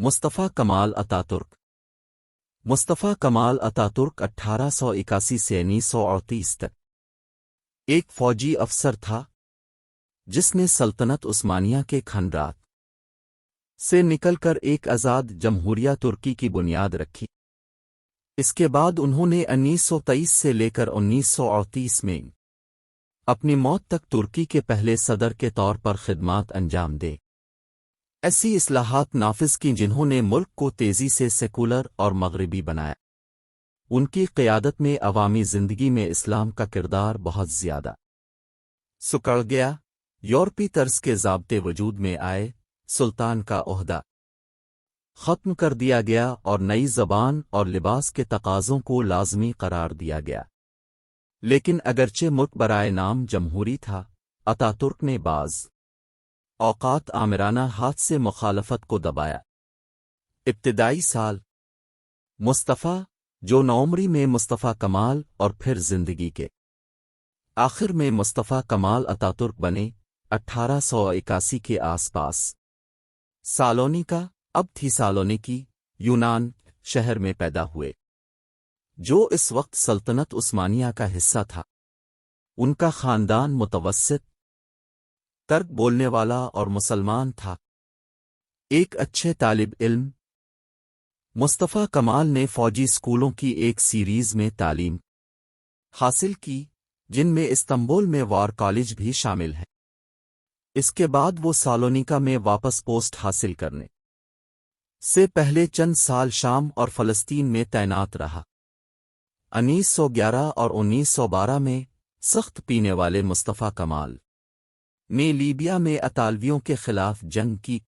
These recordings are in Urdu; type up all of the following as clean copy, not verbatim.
مصطفیٰ کمال اتاترک مصطفیٰ کمال اتاترک 1881 سے 1938 تک ایک فوجی افسر تھا جس نے سلطنت عثمانیہ کے کھنڈرات سے نکل کر ایک آزاد جمہوریہ ترکی کی بنیاد رکھی۔ اس کے بعد انہوں نے 1923 سے لے کر 1938 میں اپنی موت تک ترکی کے پہلے صدر کے طور پر خدمات انجام دے۔ ایسی اصلاحات نافذ کی جنہوں نے ملک کو تیزی سے سیکولر اور مغربی بنایا۔ ان کی قیادت میں عوامی زندگی میں اسلام کا کردار بہت زیادہ سکڑ گیا، یورپی طرز کے ضابطے وجود میں آئے، سلطان کا عہدہ ختم کر دیا گیا اور نئی زبان اور لباس کے تقاضوں کو لازمی قرار دیا گیا۔ لیکن اگرچہ ملک برائے نام جمہوری تھا، اتاترک نے بعض اوقات آمرانہ ہاتھ سے مخالفت کو دبایا۔ ابتدائی سال مصطفیٰ، جو نومری میں مصطفیٰ کمال اور پھر زندگی کے آخر میں مصطفیٰ کمال اتاترک بنے، 1881 کے آس پاس سالونیکا، اب تھی سالونیکی، یونان شہر میں پیدا ہوئے، جو اس وقت سلطنت عثمانیہ کا حصہ تھا۔ ان کا خاندان متوسط ترک بولنے والا اور مسلمان تھا۔ ایک اچھے طالب علم، مصطفیٰ کمال نے فوجی اسکولوں کی ایک سیریز میں تعلیم حاصل کی، جن میں استنبول میں وار کالج بھی شامل ہے۔ اس کے بعد وہ سالونیکا میں واپس پوسٹ حاصل کرنے سے پہلے چند سال شام اور فلسطین میں تعینات رہا۔ 1911 اور 1912 میں سخت پینے والے مصطفیٰ کمال نے لیبیا میں اطالویوں کے خلاف جنگ کی۔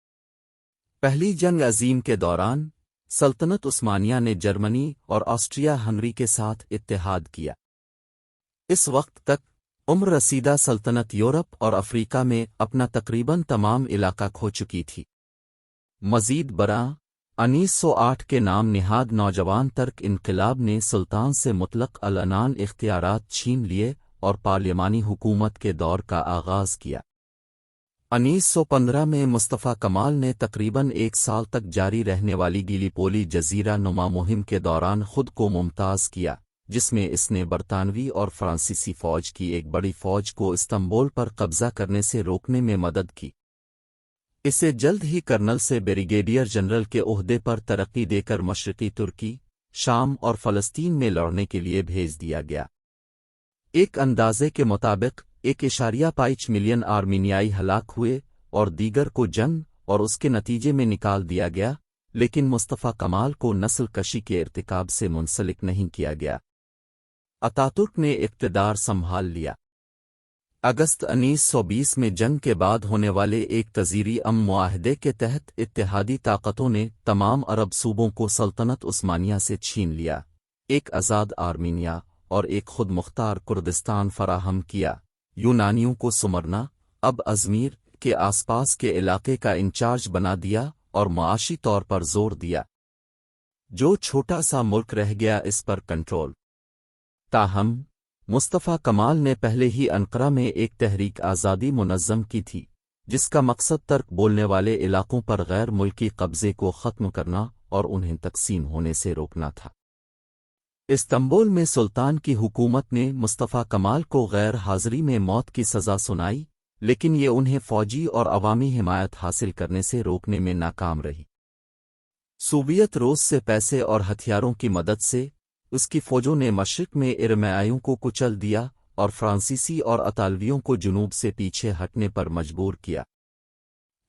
پہلی جنگ عظیم کے دوران سلطنت عثمانیہ نے جرمنی اور آسٹریا ہنگری کے ساتھ اتحاد کیا۔ اس وقت تک عمر رسیدہ سلطنت یورپ اور افریقہ میں اپنا تقریباً تمام علاقہ کھو چکی تھی۔ مزید برآں 1908 کے نام نہاد نوجوان ترک انقلاب نے سلطان سے مطلق العنان اختیارات چھین لیے اور پارلیمانی حکومت کے دور کا آغاز کیا۔ 1915 میں مصطفیٰ کمال نے تقریباً ایک سال تک جاری رہنے والی گیلی پولی جزیرہ نما مہم کے دوران خود کو ممتاز کیا، جس میں اس نے برطانوی اور فرانسیسی فوج کی ایک بڑی فوج کو استنبول پر قبضہ کرنے سے روکنے میں مدد کی۔ اسے جلد ہی کرنل سے بریگیڈیئر جنرل کے عہدے پر ترقی دے کر مشرقی ترکی، شام اور فلسطین میں لڑنے کے لیے بھیج دیا گیا۔ ایک اندازے کے مطابق 1.5 ملین آرمینیائی ہلاک ہوئے اور دیگر کو جنگ اور اس کے نتیجے میں نکال دیا گیا، لیکن مصطفیٰ کمال کو نسل کشی کے ارتکاب سے منسلک نہیں کیا گیا۔ اتاترک نے اقتدار سنبھال لیا۔ اگست 1920 میں جنگ کے بعد ہونے والے ایک تزیری امن معاہدے کے تحت اتحادی طاقتوں نے تمام عرب صوبوں کو سلطنت عثمانیہ سے چھین لیا، ایک آزاد آرمینیا اور ایک خود مختار کردستان فراہم کیا۔ یونانیوں کو سمرنا، اب ازمیر کے آس پاس کے علاقے کا انچارج بنا دیا اور معاشی طور پر زور دیا۔ جو چھوٹا سا ملک رہ گیا اس پر کنٹرول۔ تاہم مصطفیٰ کمال نے پہلے ہی انقرہ میں ایک تحریک آزادی منظم کی تھی، جس کا مقصد ترک بولنے والے علاقوں پر غیر ملکی قبضے کو ختم کرنا اور انہیں تقسیم ہونے سے روکنا تھا۔ استنبول میں سلطان کی حکومت نے مصطفیٰ کمال کو غیر حاضری میں موت کی سزا سنائی، لیکن یہ انہیں فوجی اور عوامی حمایت حاصل کرنے سے روکنے میں ناکام رہی۔ سوویت روس سے پیسے اور ہتھیاروں کی مدد سے اس کی فوجوں نے مشرق میں ارمیائیوں کو کچل دیا اور فرانسیسی اور اطالویوں کو جنوب سے پیچھے ہٹنے پر مجبور کیا۔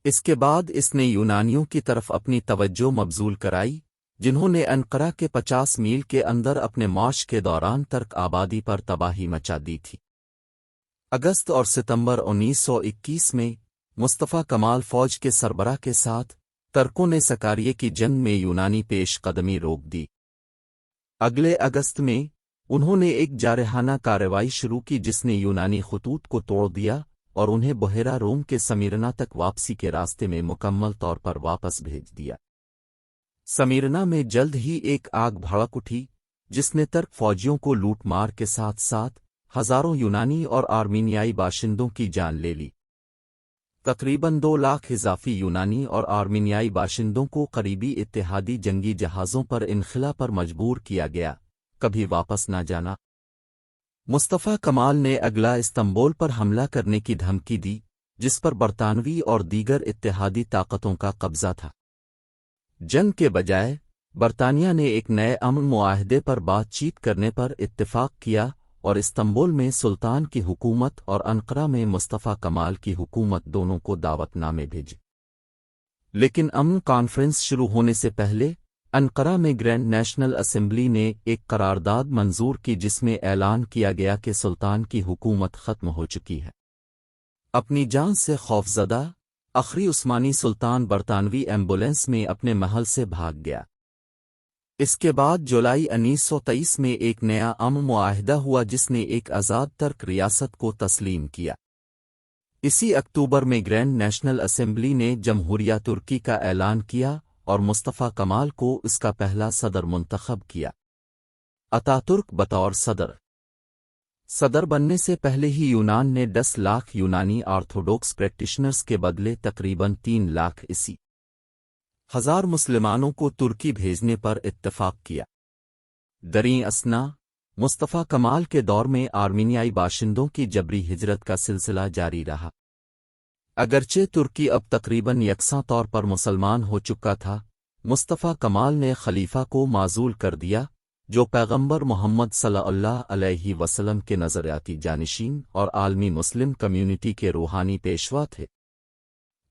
اس کے بعد اس نے یونانیوں کی طرف اپنی توجہ مبذول کرائی، جنہوں نے انقرہ کے 50 میل کے اندر اپنے مارچ کے دوران ترک آبادی پر تباہی مچا دی تھی۔ اگست اور ستمبر 1921 میں مصطفیٰ کمال فوج کے سربراہ کے ساتھ ترکوں نے سکاریے کی جنگ میں یونانی پیش قدمی روک دی۔ اگلے اگست میں انہوں نے ایک جارحانہ کارروائی شروع کی جس نے یونانی خطوط کو توڑ دیا اور انہیں بحیرہ روم کے سمیرنا تک واپسی کے راستے میں مکمل طور پر واپس بھیج دیا۔ سمیرنا میں جلد ہی ایک آگ بھڑک اٹھی جس نے ترک فوجیوں کو لوٹ مار کے ساتھ ساتھ ہزاروں یونانی اور آرمینیائی باشندوں کی جان لے لی۔ تقریباً 2 لاکھ اضافی یونانی اور آرمینیائی باشندوں کو قریبی اتحادی جنگی جہازوں پر انخلا پر مجبور کیا گیا، کبھی واپس نہ جانا۔ مصطفیٰ کمال نے اگلا استنبول پر حملہ کرنے کی دھمکی دی، جس پر برطانوی اور دیگر اتحادی طاقتوں کا قبضہ تھا۔ جنگ کے بجائے برطانیہ نے ایک نئے امن معاہدے پر بات چیت کرنے پر اتفاق کیا اور استنبول میں سلطان کی حکومت اور انقرہ میں مصطفیٰ کمال کی حکومت دونوں کو دعوت نامے بھیجے۔ لیکن امن کانفرنس شروع ہونے سے پہلے انقرہ میں گرینڈ نیشنل اسمبلی نے ایک قرارداد منظور کی جس میں اعلان کیا گیا کہ سلطان کی حکومت ختم ہو چکی ہے۔ اپنی جان سے خوفزدہ آخری عثمانی سلطان برطانوی ایمبولینس میں اپنے محل سے بھاگ گیا۔ اس کے بعد جولائی 1923 میں ایک نیا امن معاہدہ ہوا جس نے ایک آزاد ترک ریاست کو تسلیم کیا۔ اسی اکتوبر میں گرینڈ نیشنل اسمبلی نے جمہوریہ ترکی کا اعلان کیا اور مصطفیٰ کمال کو اس کا پہلا صدر منتخب کیا۔ اتاترک بطور صدر بننے سے پہلے ہی یونان نے 10 لاکھ یونانی آرتھوڈوکس پریکٹیشنرز کے بدلے تقریباً 3 لاکھ ہزار مسلمانوں کو ترکی بھیجنے پر اتفاق کیا۔ دریں اثنا مصطفیٰ کمال کے دور میں آرمینیائی باشندوں کی جبری ہجرت کا سلسلہ جاری رہا۔ اگرچہ ترکی اب تقریباً یکساں طور پر مسلمان ہو چکا تھا، مصطفیٰ کمال نے خلیفہ کو معزول کر دیا جو پیغمبر محمد صلی اللہ علیہ وسلم کے نظریاتی جانشین اور عالمی مسلم کمیونٹی کے روحانی پیشوا تھے۔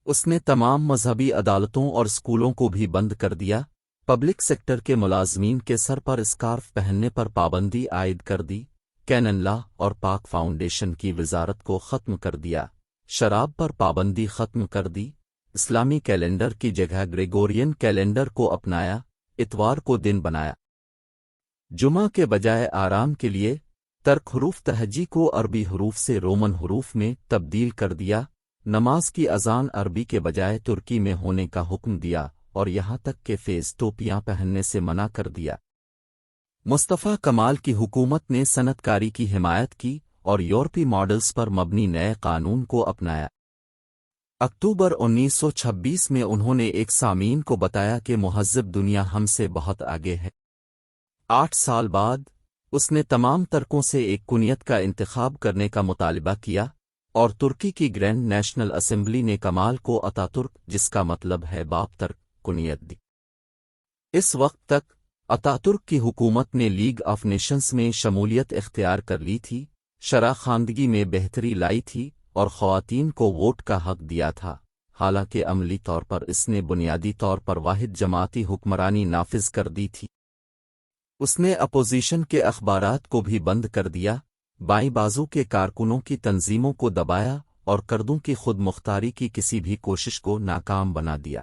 اس نے تمام مذہبی عدالتوں اور اسکولوں کو بھی بند کر دیا، پبلک سیکٹر کے ملازمین کے سر پر اسکارف پہننے پر پابندی عائد کر دی، کینن لا اور پاک فاؤنڈیشن کی وزارت کو ختم کر دیا، شراب پر پابندی ختم کر دی، اسلامی کیلنڈر کی جگہ گریگورین کیلنڈر کو اپنایا، اتوار کو دن بنایا، جمعہ کے بجائے آرام کے لیے ترک حروف تہجی کو عربی حروف سے رومن حروف میں تبدیل کر دیا، نماز کی اذان عربی کے بجائے ترکی میں ہونے کا حکم دیا اور یہاں تک کہ فیس ٹوپیاں پہننے سے منع کر دیا۔ مصطفیٰ کمال کی حکومت نے صنعت کاری کی حمایت کی اور یورپی ماڈلز پر مبنی نئے قانون کو اپنایا۔ اکتوبر 1926 میں انہوں نے ایک سامعین کو بتایا کہ مہذب دنیا ہم سے بہت آگے ہے۔ 8 سال بعد اس نے تمام ترکوں سے ایک کنیت کا انتخاب کرنے کا مطالبہ کیا اور ترکی کی گرینڈ نیشنل اسمبلی نے کمال کو اتاترک، جس کا مطلب ہے باپ ترک، کنیت دی۔ اس وقت تک اتاترک کی حکومت نے لیگ آف نیشنز میں شمولیت اختیار کر لی تھی، شرح خواندگی میں بہتری لائی تھی اور خواتین کو ووٹ کا حق دیا تھا، حالانکہ عملی طور پر اس نے بنیادی طور پر واحد جماعتی حکمرانی نافذ کر دی تھی۔ اس نے اپوزیشن کے اخبارات کو بھی بند کر دیا، بائیں بازو کے کارکنوں کی تنظیموں کو دبایا اور کردوں کی خود مختاری کی کسی بھی کوشش کو ناکام بنا دیا۔